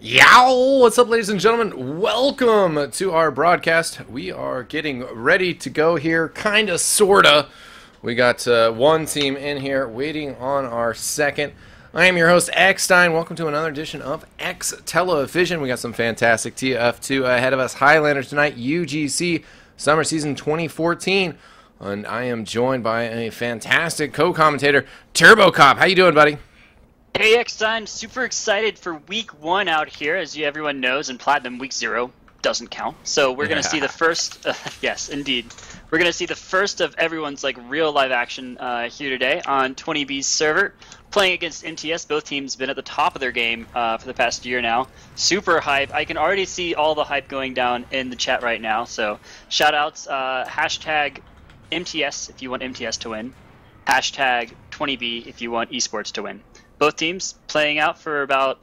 Yow! What's up, ladies and gentlemen? Welcome to our broadcast. We are getting ready to go here, kinda, sorta. We got one team in here waiting on our second. I am your host, eXtine. Welcome to another edition of eXtelevision. We got some fantastic TF2 ahead of us. Highlanders tonight, UGC Summer Season 2014. And I am joined by a fantastic co-commentator, Turbo Cop. How you doing, buddy? Hey eXtine, super excited for week 1 out here. As everyone knows, in Platinum, week 0 doesn't count. So we're going to see the first, yes, indeed. We're going to see the first of everyone's real live action here today on 20B's server. Playing against mTs, both teams been at the top of their game for the past year now. Super hype. I can already see all the hype going down in the chat right now. So shout outs, hashtag mTs if you want mTs to win. Hashtag 20B if you want eSports to win. Both teams playing out for about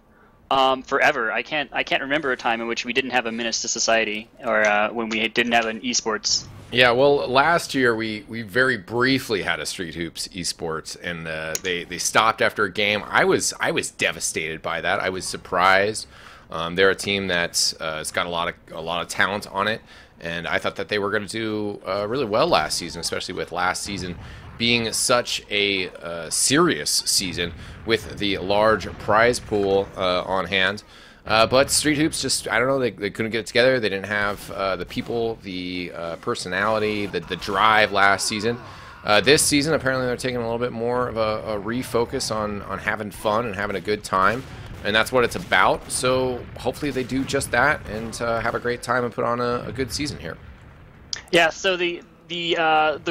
forever. I can't remember a time in which we didn't have a Menace to Society, or when we didn't have an eSports. Yeah, well, last year we very briefly had a Street Hoops eSports, and they stopped after a game. I was devastated by that. I was surprised. They're a team that's it's got a lot of talent on it, and I thought that they were going to do really well last season, especially with last season being such a serious season with the large prize pool on hand. But Street Hoops just, I don't know, they couldn't get it together. They didn't have the people, the personality, the drive last season. This season, apparently they're taking a little bit more of a refocus on having fun and having a good time. And that's what it's about. So hopefully they do just that and have a great time and put on a good season here. Yeah, so the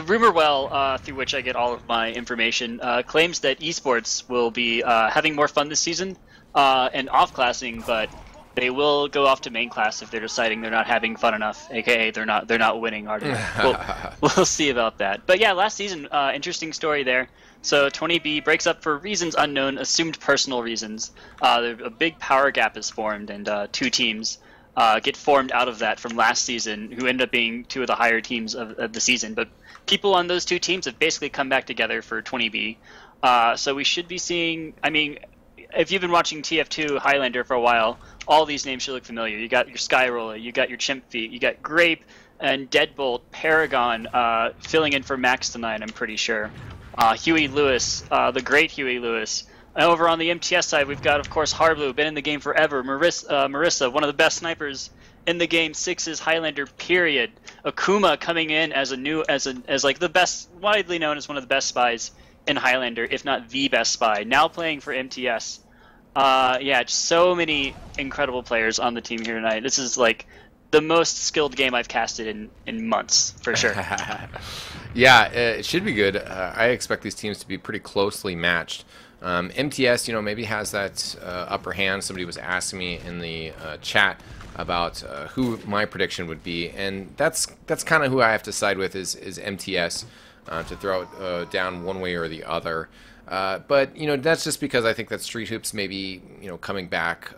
rumor well through which I get all of my information claims that esports will be having more fun this season and off-classing, but they will go off to main class if they're deciding they're not having fun enough, aka they're not winning hard enough. We'll see about that. But yeah, last season, interesting story there. So 20B breaks up for reasons unknown, assumed personal reasons. A big power gap is formed, and two teams get formed out of that from last season, who end up being two of the higher teams of the season. But people on those two teams have basically come back together for 20B. So we should be seeing, I mean, if you've been watching TF2 Highlander for a while, all these names should look familiar. You got your Skyroller, you got your Chimp Feet, you got Grape and Deadbolt, Paragon filling in for Max tonight, I'm pretty sure. Huey Lewis, the great Huey Lewis. And over on the MTS side, we've got, of course, Hardblue, been in the game forever. Marissa, one of the best snipers in the game, Six's Highlander, period. Akuma coming in as like the best, widely known as one of the best spies in Highlander, if not the best spy. Now playing for MTS. Yeah, just so many incredible players on the team here tonight. This is like the most skilled game I've casted in months, for sure. Yeah, it should be good. I expect these teams to be pretty closely matched. MTS, maybe has that upper hand. Somebody was asking me in the chat about who my prediction would be, and that's kind of who I have to side with is MTS to throw it down one way or the other. But that's just because I think that Street Hoops maybe coming back.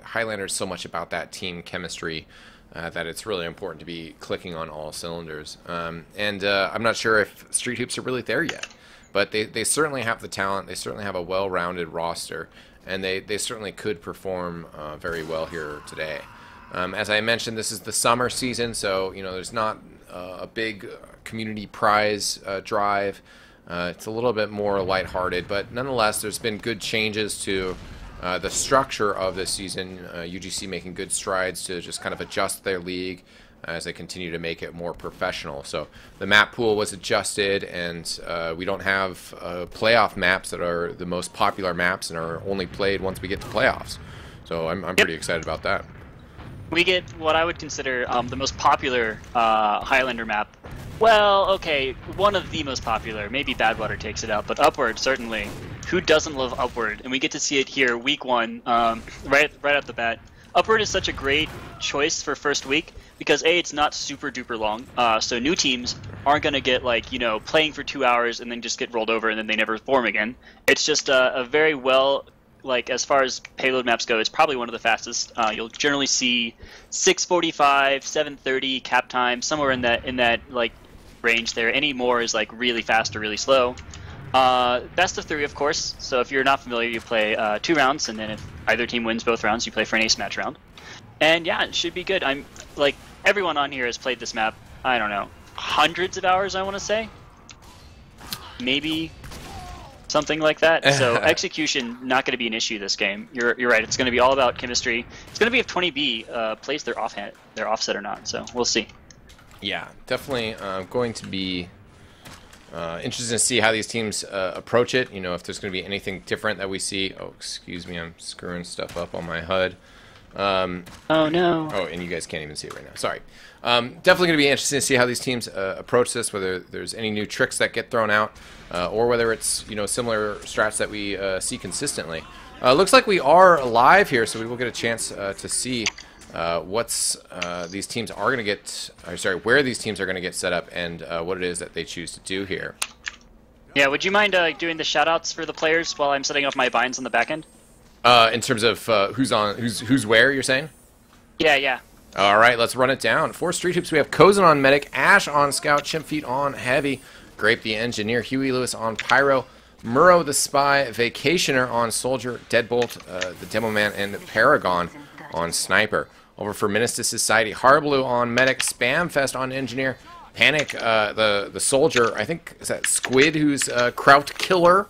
Highlander's so much about that team chemistry that it's really important to be clicking on all cylinders. And I'm not sure if Street Hoops are really there yet. But they certainly have the talent, they certainly have a well-rounded roster, and they certainly could perform very well here today. As I mentioned, this is the summer season, so there's not a big community prize drive. It's a little bit more lighthearted, but nonetheless, there's been good changes to the structure of this season. UGC making good strides to just kind of adjust their league as they continue to make it more professional. So the map pool was adjusted, and we don't have playoff maps that are the most popular maps and are only played once we get to playoffs. So I'm pretty excited about that. We get what I would consider the most popular Highlander map. Well, okay, one of the most popular. Maybe Badwater takes it out, but Upward, certainly. Who doesn't love Upward? And we get to see it here, week 1, right off the bat. Upward is such a great choice for first week because A, it's not super duper long, so new teams aren't going to get playing for 2 hours and then just get rolled over and then they never form again. It's just a very well, as far as payload maps go, it's probably one of the fastest. You'll generally see 6:45, 7:30 cap time, somewhere in that range there. Any more is really fast or really slow. Best of 3, of course. So if you're not familiar, you play 2 rounds, and then if either team wins both rounds, you play for an ace match round. And yeah, it should be good. I'm like, everyone on here has played this map, I don't know, hundreds of hours, I want to say. Maybe something like that. So execution, not going to be an issue this game. You're right. It's going to be all about chemistry. It's going to be if 20B plays their offset or not. So we'll see. Yeah, definitely going to be interesting to see how these teams approach it. You know, if there's going to be anything different that we see. Oh, excuse me, I'm screwing stuff up on my HUD. Oh no. Oh, and you guys can't even see it right now. Sorry. Definitely going to be interesting to see how these teams approach this, whether there's any new tricks that get thrown out, or whether it's, you know, similar strats that we see consistently. Looks like we are live here, so we will get a chance to see what's these teams are going to get, or sorry, where these teams are going to get set up, and what it is that they choose to do here. Yeah, would you mind doing the shoutouts for the players while I'm setting up my binds on the back end? In terms of who's where, you're saying? Yeah. All right, let's run it down. For Street Hoops, we have Kozan on Medic, Ash on Scout, Chimpfeet on Heavy, Grape the Engineer, Huey Lewis on Pyro, Murrow the Spy, Vacationer on Soldier, Deadbolt, the Demo Man, and Paragon on Sniper. Over for Menace to Society, Harblue on Medic, Spamfest on Engineer, Panic, the Soldier, I think, is that Squid who's Kraut Killer?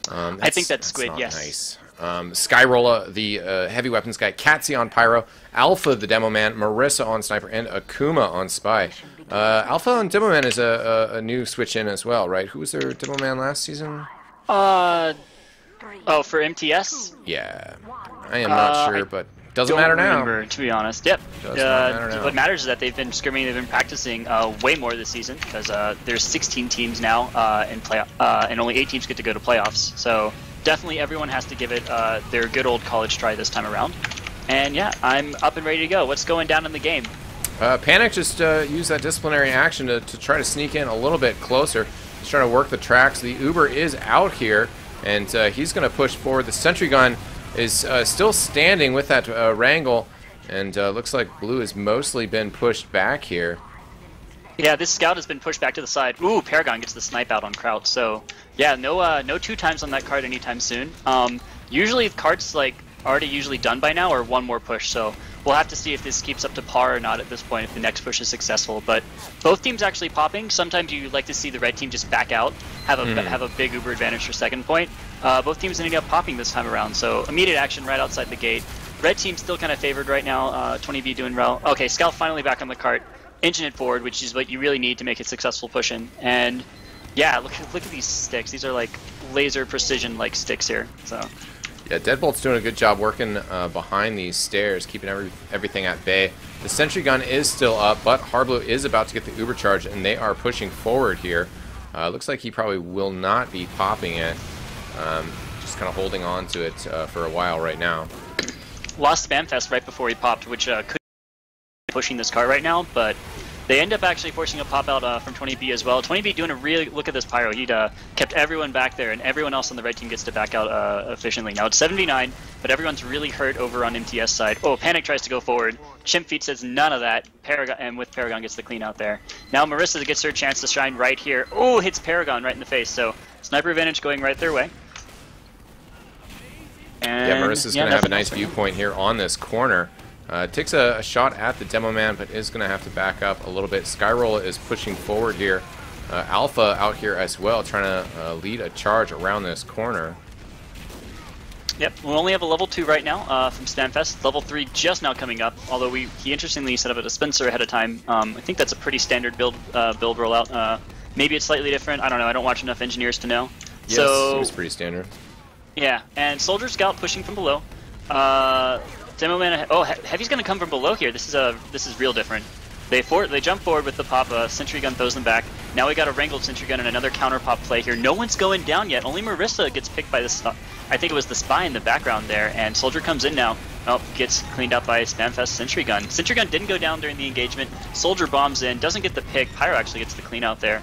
I think that's Squid, yes. Nice. Skyrolla, the heavy weapons guy, Katsy on Pyro, Alpha, the Demo Man, Marissa on Sniper, and Akuma on Spy. Alpha on Demo Man is a new switch in as well, right? Who was their Demo Man last season? Oh, for MTS? Yeah, I am not sure, but doesn't matter now. Remember, to be honest. Yep. Does not matter now. What matters is that they've been scrimming, they've been practicing way more this season, because there's 16 teams now in playoff, and only 8 teams get to go to playoffs. So definitely everyone has to give it their good old college try this time around. And yeah, I'm up and ready to go. What's going down in the game? Panic just used that disciplinary action to try to sneak in a little bit closer. He's trying to work the tracks. The Uber is out here, and he's going to push forward. The Sentry Gun is still standing with that wrangle, and looks like Blue has mostly been pushed back here. Yeah, this Scout has been pushed back to the side. Ooh, Paragon gets the snipe out on Kraut. So yeah, no 2 times on that card anytime soon. Usually the cards like already usually done by now, or one more push. So we'll have to see if this keeps up to par or not at this point, if the next push is successful. But both teams actually popping. Sometimes you like to see the red team just back out, have a big Uber advantage for second point. Both teams ended up popping this time around. So immediate action right outside the gate. Red team still kind of favored right now. 20B doing well. Okay, Scout finally back on the cart. Engine it forward, which is what you really need to make a successful push in. And yeah, look at these sticks. These are like laser precision like sticks here. So yeah, Deadbolt's doing a good job working behind these stairs, keeping everything at bay. The Sentry Gun is still up, but Harblue is about to get the Uber charge, and they are pushing forward here. Looks like he probably will not be popping it. Just kind of holding on to it for a while right now. Lost Spamfest right before he popped, which could be pushing this car right now, but they end up actually forcing a pop out from 20B as well. 20B doing a really, look at this Pyro. He'd kept everyone back there, and everyone else on the red team gets to back out efficiently. Now it's 79, but everyone's really hurt over on MTS side. Oh, Panic tries to go forward. Chimpfeet says none of that. Paragon, and with Paragon gets the clean out there. Now Marissa gets her chance to shine right here. Oh, hits Paragon right in the face. So sniper advantage going right their way. And yeah, Marissa's going to have a nice viewpoint here on this corner. Takes a shot at the Demo Man, but is going to have to back up a little bit. Skyrolla is pushing forward here. Alpha out here as well, trying to lead a charge around this corner. Yep, we only have a level 2 right now from Spamfest. Level 3 just now coming up, although he interestingly set up a dispenser ahead of time. I think that's a pretty standard build rollout. Maybe it's slightly different. I don't know. I don't watch enough engineers to know. Yes, so, it was pretty standard. Yeah, and Soldier Scout pushing from below. Demo Man, Heavy's gonna come from below here. This is real different. They jump forward with the pop. Sentry Gun throws them back. Now we got a wrangled Sentry Gun and another counter pop play here. No one's going down yet. Only Marissa gets picked by the I think it was the Spy in the background there. And Soldier comes in now. Oh, gets cleaned up by Spamfest Sentry Gun. Sentry Gun didn't go down during the engagement. Soldier bombs in, doesn't get the pick. Pyro actually gets the clean out there.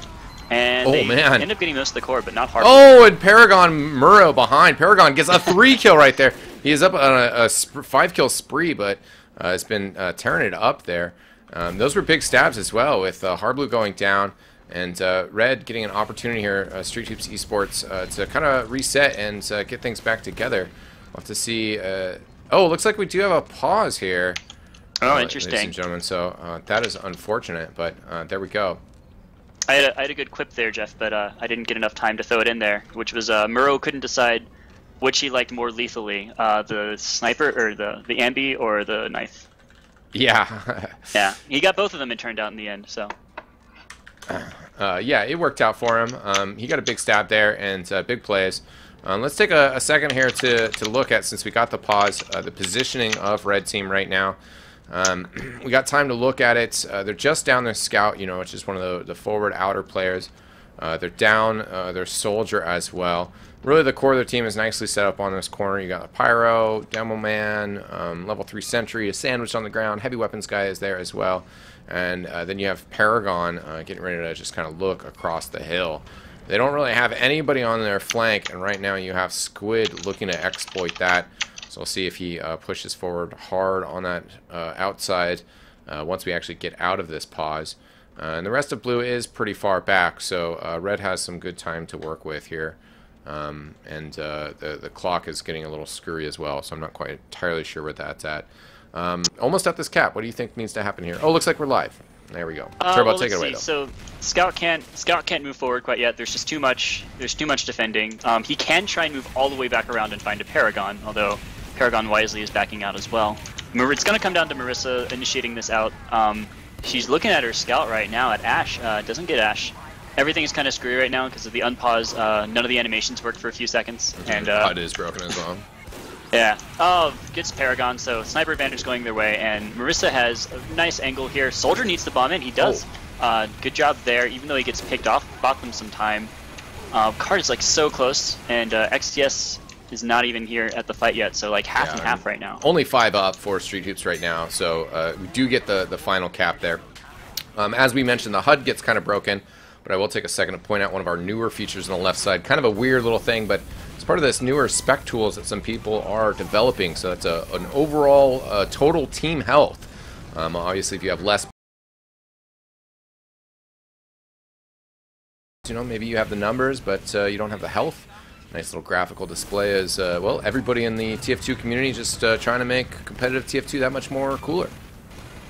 And they end up getting most of the core, but not hard. Oh, and Paragon Murrow behind. Paragon gets a 3 kill right there. He is up on a 5 kill spree, but has been tearing it up there. Those were big stabs as well, with Harblue going down. And Red getting an opportunity here, Street Hoops eSports, to kind of reset and get things back together. We'll have to see. Oh, looks like we do have a pause here. Oh, interesting. Ladies and gentlemen, so that is unfortunate, but there we go. I had a good quip there, Jeff, but I didn't get enough time to throw it in there, which was Murrow couldn't decide which he liked more lethally, the sniper, or the ambi, or the knife. Yeah. Yeah, he got both of them, it turned out, in the end, so. Yeah, it worked out for him. He got a big stab there and big plays. Let's take a second here to look at, since we got the pause, the positioning of Red Team right now. We got time to look at it. They're just down their scout, you know, which is one of the forward outer players. They're down their soldier as well. Really, the core of their team is nicely set up on this corner. You got a Pyro, Demo Man, level 3 Sentry, a sandwich on the ground, heavy weapons guy is there as well. And then you have Paragon getting ready to just kind of look across the hill. They don't really have anybody on their flank, and right now you have Squid looking to exploit that. So we'll see if he pushes forward hard on that outside once we actually get out of this pause. And the rest of Blue is pretty far back, so Red has some good time to work with here. And the clock is getting a little screwy as well, so I'm not quite entirely sure where that's at. Almost at this cap. What do you think needs to happen here? Oh, looks like we're live. There we go. Well, take it away, though. So Scout can't move forward quite yet. There's just too much. There's too much defending. He can try and move all the way back around and find a Paragon, although Paragon wisely is backing out as well. It's going to come down to Marissa initiating this out. She's looking at her Scout right now at Ash. Doesn't get Ash. Everything is kind of screwy right now because of the unpause. None of the animations worked for a few seconds. And HUD is broken as well. Yeah. Oh, gets Paragon, so sniper advantage going their way, and Marissa has a nice angle here. Soldier needs to bomb in. He does. Oh. Good job there, even though he gets picked off. Bought them some time. Card is like so close, and XTS is not even here at the fight yet, so like half and half right now. Only 5 up for Street Hoops right now, so we do get the final cap there. As we mentioned, the HUD gets kind of broken, but I will take a second to point out one of our newer features on the left side. Kind of a weird little thing, but it's part of this newer spec tools that some people are developing. So it's an overall total team health. Obviously, if you have less, you know, maybe you have the numbers, but you don't have the health. Nice little graphical display as well. Everybody in the TF2 community just trying to make competitive TF2 that much more cooler.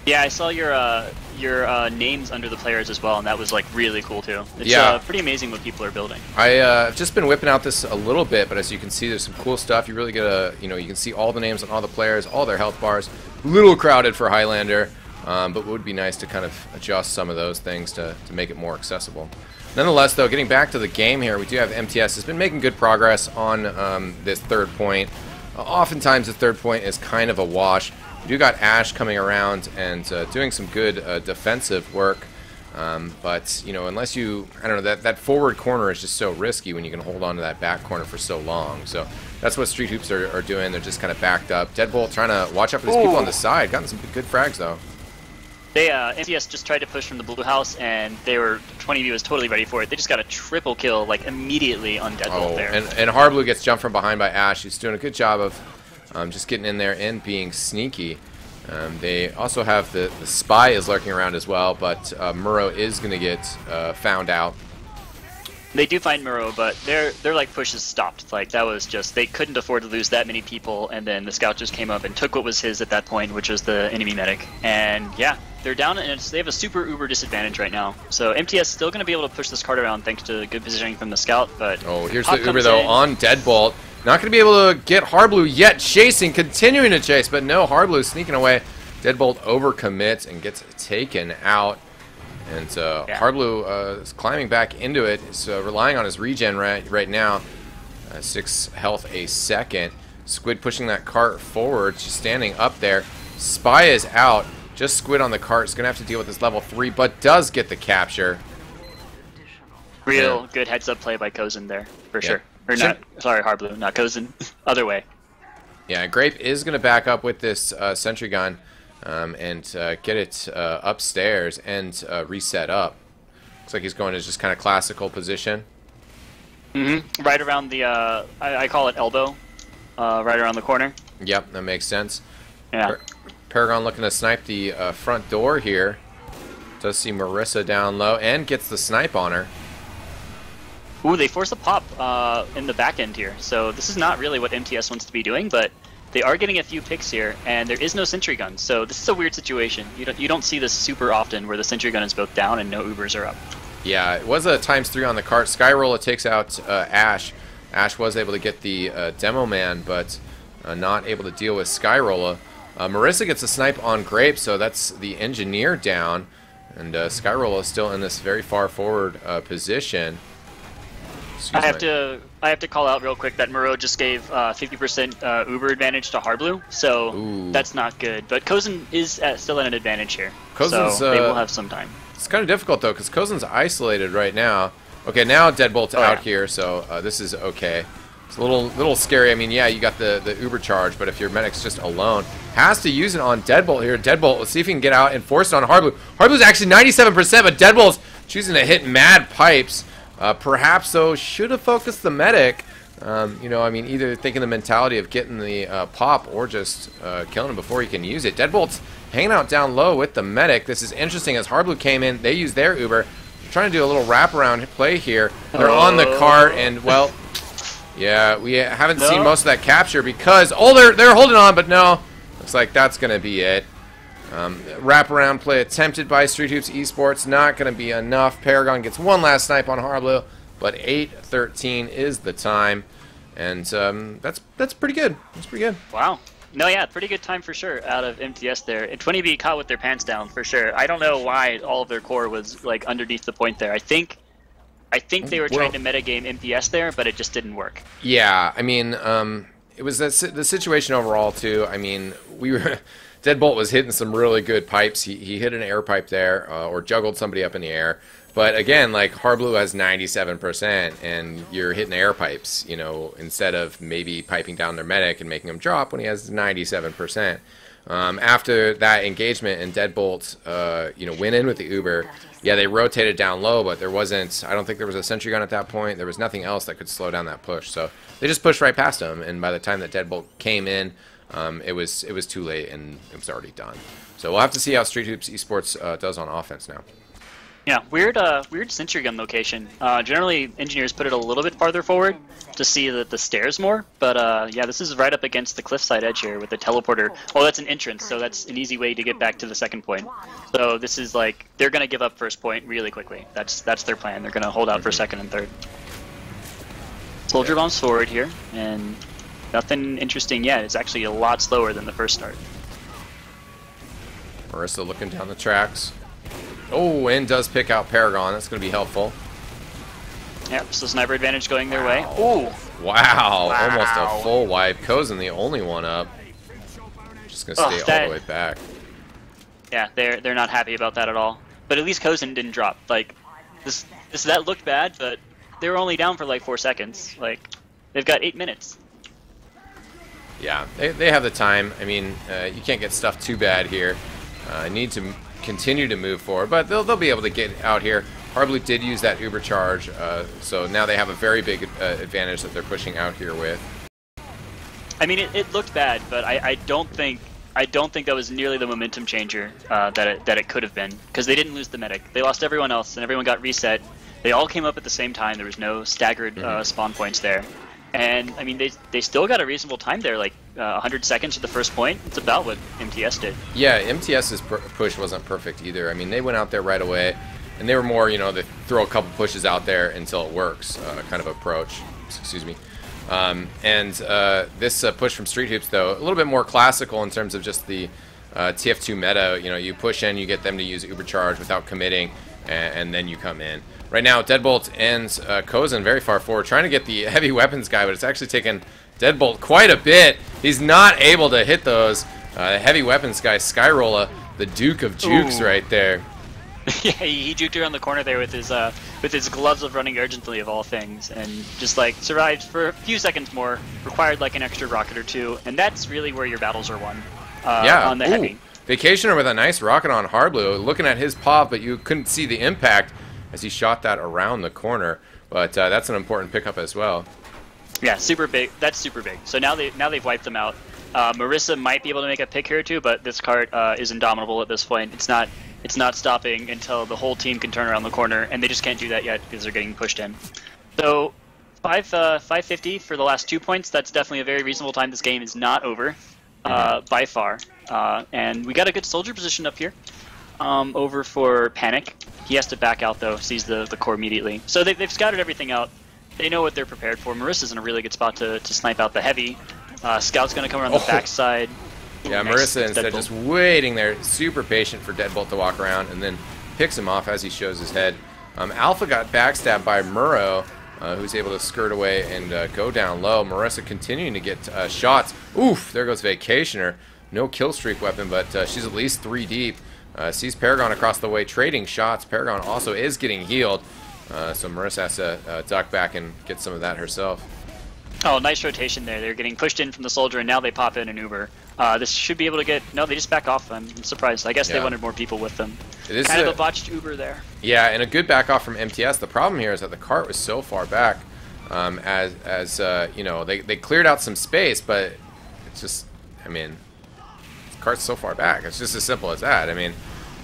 Yeah, I saw your names under the players as well, and that was like really cool too. It's pretty amazing what people are building. I've just been whipping out this a little bit, but as you can see, there's some cool stuff. You really get you can see all the names on all the players, all their health bars. A little crowded for Highlander, but it would be nice to kind of adjust some of those things to make it more accessible. Nonetheless, though, getting back to the game here, we do have mTs has been making good progress on this third point. Oftentimes, the third point is kind of a wash. We do got Ash coming around and doing some good defensive work, but unless you, I don't know, that forward corner is just so risky when you can hold on to that back corner for so long. So that's what Street Hoops are doing. They're just kind of backed up. Deadbolt trying to watch out for these people on the side. Gotten some good frags though. They MTS just tried to push from the blue house, and they were 20V was totally ready for it. They just got a triple kill like immediately on Deadbolt there. And Harblue gets jumped from behind by Ash. He's doing a good job of just getting in there and being sneaky. They also have the Spy is lurking around as well, but Murrow is going to get found out. They do find Murrow, but their like push is stopped. Like that was just, they couldn't afford to lose that many people, and then the scout just came up and took what was his at that point, which was the enemy medic. And yeah, they're down, and they have a super uber disadvantage right now. So MTS still going to be able to push this card around thanks to good positioning from the scout. But here's the uber though on Deadbolt. Not going to be able to get Harblue yet. Chasing, continuing to chase, but no, Harblue sneaking away. Deadbolt overcommits and gets taken out. And Harblue is climbing back into it. He's relying on his regen right now. 6 health a second. Squid pushing that cart forward, just standing up there. Spy is out. Just Squid on the cart. Is going to have to deal with this level 3, but does get the capture. Real good heads-up play by Kozin there, for sure. Or not, sorry, Harblue, not Kozin. Other way. Yeah, Grape is going to back up with this sentry gun and get it upstairs and reset up. Looks like he's going to just kind of classical position. Right around the, I call it elbow, right around the corner. Yep, that makes sense. Yeah. Paragon looking to snipe the front door here. Does see Marissa down low and gets the snipe on her. Ooh, they force a pop in the back end here. So this is not really what MTS wants to be doing, but they are getting a few picks here, and there is no sentry gun. So this is a weird situation. You don't see this super often where the sentry gun is both down and no Ubers are up. Yeah, it was a ×3 on the cart. Skyroller takes out Ash. Ash was able to get the demo man, but not able to deal with Skyroller. Marissa gets a snipe on Grape, so that's the engineer down. And Skyroller is still in this very far forward position. I have to call out real quick that Moreau just gave 50% Uber advantage to Harblue, so that's not good. But Kozen is still at an advantage here, Kozen's, so they will have some time. It's kind of difficult though, because Kozen's isolated right now. Okay, now Deadbolt's out here, so this is okay. It's a little scary. I mean, yeah, you got the Uber charge, but if your medic's just alone, has to use it on Deadbolt here. Deadbolt, let's see if he can get out and force it on Harblue. Harblue's actually 97%, but Deadbolt's choosing to hit mad pipes. Perhaps, though, should have focused the medic. You know, I mean, either thinking the mentality of getting the pop or just killing him before he can use it. Deadbolt's hanging out down low with the medic. This is interesting as Harblue came in. They used their Uber. They're trying to do a little wraparound play here. They're on the cart, and, well, yeah, we haven't seen most of that capture because, they're holding on, but no. Looks like that's going to be it. Wraparound play attempted by Street Hoops eSports, not going to be enough. Paragon gets one last snipe on Harblue, but 8:13 is the time, and that's pretty good. That's pretty good. Wow. No, yeah, pretty good time for sure out of MTS there. And 20B caught with their pants down for sure. I don't know why all of their core was like underneath the point there. I think they were trying to metagame MTS there, but it just didn't work. Yeah, I mean, it was the situation overall too. I mean, we were. Deadbolt was hitting some really good pipes. He hit an air pipe there, or juggled somebody up in the air. But again, like Harblue has 97%, and you're hitting air pipes, you know, instead of maybe piping down their medic and making him drop when he has 97%. After that engagement and Deadbolt, you know, went in with the Uber. Yeah, they rotated down low, but there wasn't. I don't think there was a sentry gun at that point. There was nothing else that could slow down that push. So they just pushed right past him, and by the time that Deadbolt came in, it was too late and it was already done. So we'll have to see how Street Hoops eSports does on offense now. Yeah, weird sentry gun location. Generally, engineers put it a little bit farther forward to see the stairs more, but yeah, this is right up against the cliffside edge here with the teleporter. Oh, that's an entrance, so that's an easy way to get back to the second point. So this is like, they're going to give up first point really quickly. That's their plan. They're going to hold out for second and third. Soldier bombs forward here, and nothing interesting yet. It's actually a lot slower than the first start. Marissa looking down the tracks. Oh, and does pick out Paragon. That's going to be helpful. Yep, so sniper advantage going their way. Ooh. Wow, almost a full wipe. Kozen the only one up. Just going to stay all the way back. Yeah, they're not happy about that at all. But at least Kozen didn't drop. Like, that looked bad, but they were only down for like 4 seconds. Like, they've got 8 minutes. Yeah, they have the time. I mean, you can't get stuff too bad here. Need to continue to move forward, but they'll be able to get out here. Harblue did use that Uber charge, so now they have a very big advantage that they're pushing out here with. I mean, it looked bad, but I don't think that was nearly the momentum changer that it could have been, because they didn't lose the medic. They lost everyone else, and everyone got reset. They all came up at the same time. There was no staggered spawn points there. And, I mean, they still got a reasonable time there, like 100 seconds at the first point. It's about what MTS did. Yeah, MTS's push wasn't perfect either. I mean, they went out there right away, and they were more, you know, they throw a couple pushes out there until it works kind of approach. Excuse me. This push from Street Hoops, though, a little bit more classical in terms of just the TF2 meta. You know, you push in, you get them to use Uber charge without committing, and then you come in. Right now, Deadbolt and Kozen very far forward, trying to get the heavy weapons guy, but it's actually taken Deadbolt quite a bit. He's not able to hit those. Heavy weapons guy, Skyroller, the Duke of Jukes right there. Yeah, he juked around the corner there with his gloves of running urgently of all things, and just like survived for a few seconds more, required like an extra rocket or two, and that's really where your battles are won on the heavy. Vacationer with a nice rocket on Harblue, looking at his pop, but you couldn't see the impact as he shot that around the corner, but that's an important pickup as well. Yeah, super big. That's super big. So now they've wiped them out. Marissa might be able to make a pick here or two, but this cart is indomitable at this point. It's not it's not stopping until the whole team can turn around the corner, and they just can't do that yet because they're getting pushed in. So 550 for the last 2 points. That's definitely a very reasonable time. This game is not over by far. And we got a good soldier position up here over for Panic. He has to back out, though, sees the core immediately. So they've scouted everything out. They know what they're prepared for. Marissa's in a really good spot to snipe out the heavy. Scout's going to come around the backside. Yeah, nice. Marissa instead just waiting there, super patient for Deadbolt to walk around, and then picks him off as he shows his head. Alpha got backstabbed by Murrow, who's able to skirt away and go down low. Marissa continuing to get shots. Oof, there goes Vacationer. No kill streak weapon, but she's at least 3 deep. Sees Paragon across the way trading shots. Paragon also is getting healed, so Marissa has to duck back and get some of that herself. Oh, nice rotation there. They're getting pushed in from the soldier, and now they pop in an Uber. This should be able to get... No, they just back off. I'm surprised. I guess they wanted more people with them. It is kind of a botched Uber there. Yeah, and a good back off from MTS. The problem here is that the cart was so far back. You know, they cleared out some space, but it's just... I mean, the cart's so far back. It's just as simple as that. I mean,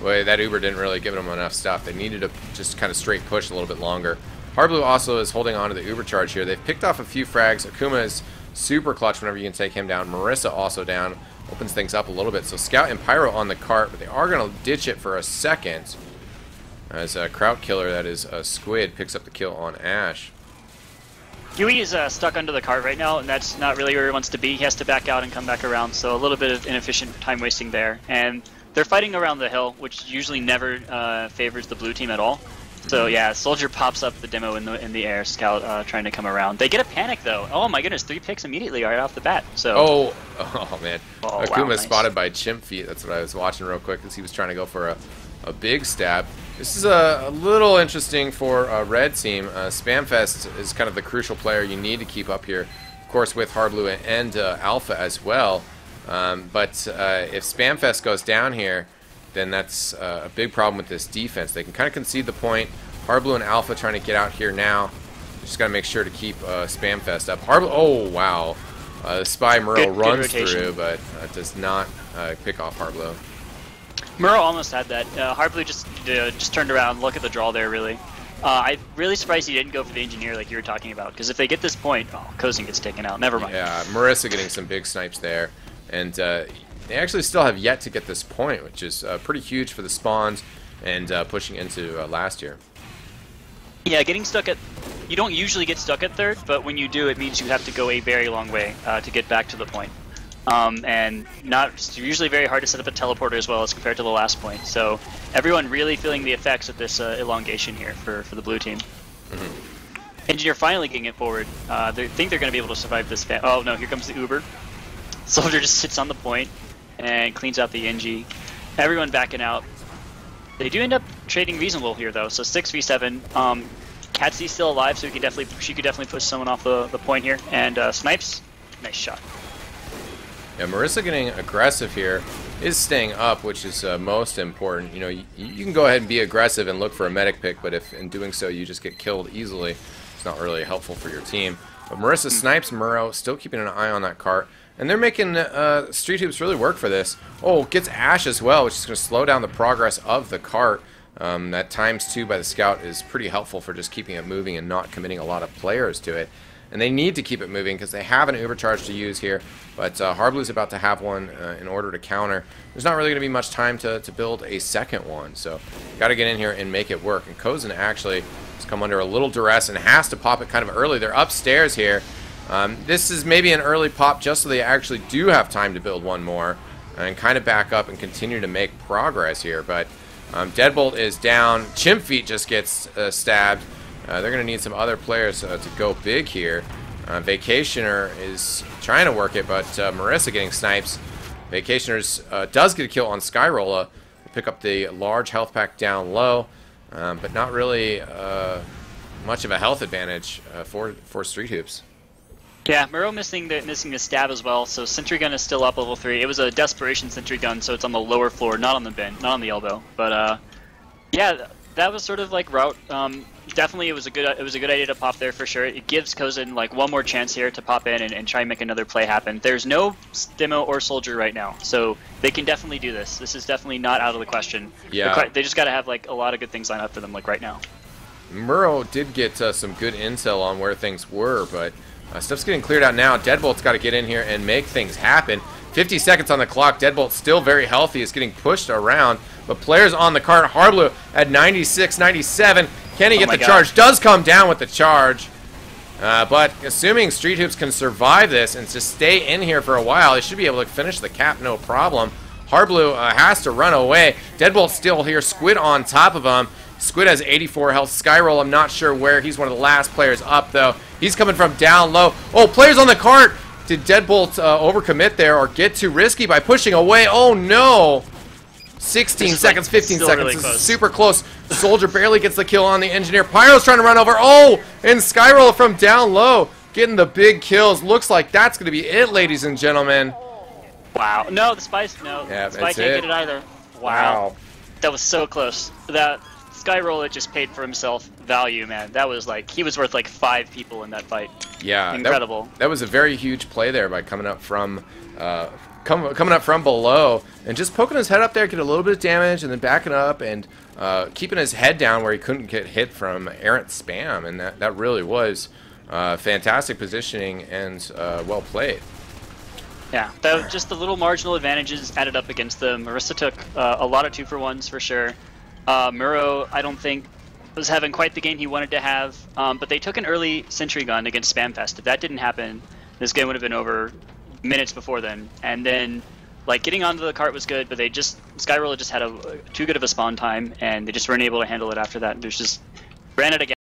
that Uber didn't really give them enough stuff. They needed to just kind of straight push a little bit longer. Hardblue also is holding on to the Uber charge here. They've picked off a few frags. Akuma is super clutch whenever you can take him down. Marissa also down. Opens things up a little bit. So Scout and Pyro on the cart, but they are going to ditch it for a second. As Kraut Killer, that is Squid, picks up the kill on Ash. Huey is stuck under the cart right now, and that's not really where he wants to be. He has to back out and come back around, so a little bit of inefficient time wasting there. And they're fighting around the hill, which usually never favors the blue team at all. So yeah, Soldier pops up the demo in the air. Scout trying to come around. They get a panic though. Oh my goodness, 3 picks immediately right off the bat. So oh man, oh, Akuma wow, nice. Spotted by Chimp Feet. That's what I was watching real quick as he was trying to go for a big stab. This is a little interesting for a red team. Spamfest is kind of the crucial player you need to keep up here. Of course, with Hardblue and Alpha as well. But if Spamfest goes down here, then that's a big problem with this defense. They can kind of concede the point. Hardblue and Alpha trying to get out here now. Just got to make sure to keep Spamfest up. Hardblue, oh wow. Spy Murrow runs through, but does not pick off Hardblue. Murrow almost had that. Hardblue just turned around. Look at the draw there, really. I'm really surprised he didn't go for the engineer like you were talking about, because if they get this point, Kozin gets taken out. Never mind. Yeah, Marissa getting some big snipes there. And they actually still have yet to get this point, which is pretty huge for the spawns and pushing into last year. Yeah, getting stuck at... You don't usually get stuck at third, but when you do, it means you have to go a very long way to get back to the point. And it's usually very hard to set up a teleporter as well as compared to the last point. So everyone really feeling the effects of this elongation here for the blue team. Engineer finally getting it forward. They think they're going to be able to survive this. Oh no, here comes the Uber. Soldier just sits on the point and cleans out the NG. Everyone backing out. They do end up trading reasonable here though, so 6v7. Catsy's still alive, so she could definitely push someone off the point here. And Snipes, nice shot. Yeah, Marissa getting aggressive here is staying up, which is most important. You know, you can go ahead and be aggressive and look for a medic pick, but if in doing so you just get killed easily, it's not really helpful for your team. But Marissa snipes Murrow, still keeping an eye on that cart. And they're making Street Hoops really work for this. Oh, gets Ash as well, which is going to slow down the progress of the cart. That ×2 by the Scout is pretty helpful for just keeping it moving and not committing a lot of players to it. And they need to keep it moving because they have an Uber charge to use here. But Hardblue's about to have one in order to counter. There's not really going to be much time to build a second one. So got to get in here and make it work. And Kozin actually has come under a little duress and has to pop it kind of early. They're upstairs here. This is maybe an early pop just so they actually do have time to build one more and kind of back up and continue to make progress here. But Deadbolt is down. Chimp Feet just gets stabbed. They're going to need some other players to go big here. Vacationer is trying to work it, but Marissa getting snipes. Vacationer does get a kill on Skyrolla. Pick up the large health pack down low, but not really much of a health advantage for Street Hoops. Yeah, Murrow missing the stab as well, so Sentry Gun is still up level 3. It was a Desperation Sentry Gun, so it's on the lower floor, not on the bin, not on the elbow. But yeah, that was sort of like route Definitely, it was a good idea to pop there for sure. It gives Kozin like one more chance here to pop in and try and make another play happen. There's no demo or soldier right now, so they can definitely do this. This is definitely not out of the question. Yeah. They just got to have like a lot of good things lined up for them like right now. Murrow did get some good intel on where things were, but stuff's getting cleared out now. Deadbolt's got to get in here and make things happen. 50 seconds on the clock. Deadbolt still very healthy. Is getting pushed around, but players on the cart. Hardblue at 96, 97. Can he get the charge? Does come down with the charge. But assuming Street Hoops can survive this and just stay in here for a while, they should be able to finish the cap no problem. Hardblue has to run away. Deadbolt's still here. Squid on top of him. Squid has 84 health. Skyroll, I'm not sure where. He's one of the last players up, though. He's coming from down low. Oh, players on the cart! Did Deadbolt overcommit there or get too risky by pushing away? Oh, no! 16 seconds, 15 seconds. Really this is super close. Soldier barely gets the kill on the engineer. Pyro's trying to run over. Oh! And Skyroll from down low getting the big kills. Looks like that's going to be it, ladies and gentlemen. Wow. No, the Spice, no. Yeah, the Spy can't get it either. Wow. That was so close. That Skyroll just paid for himself value, man. That was like, he was worth like 5 people in that fight. Yeah. Incredible. That was a very huge play there by coming up from coming up from below and just poking his head up there, get a little bit of damage, and then backing up and keeping his head down where he couldn't get hit from errant spam, and that really was fantastic positioning and well played. Yeah, just the little marginal advantages added up against them. Marissa took a lot of 2-for-1s for sure. Murrow, I don't think, was having quite the game he wanted to have, but they took an early sentry gun against Spamfest. If that didn't happen, this game would have been over minutes before then. And then, like, getting onto the cart was good, but Skyroller just had too good of a spawn time, and they just weren't able to handle it after that. There's just ran it again.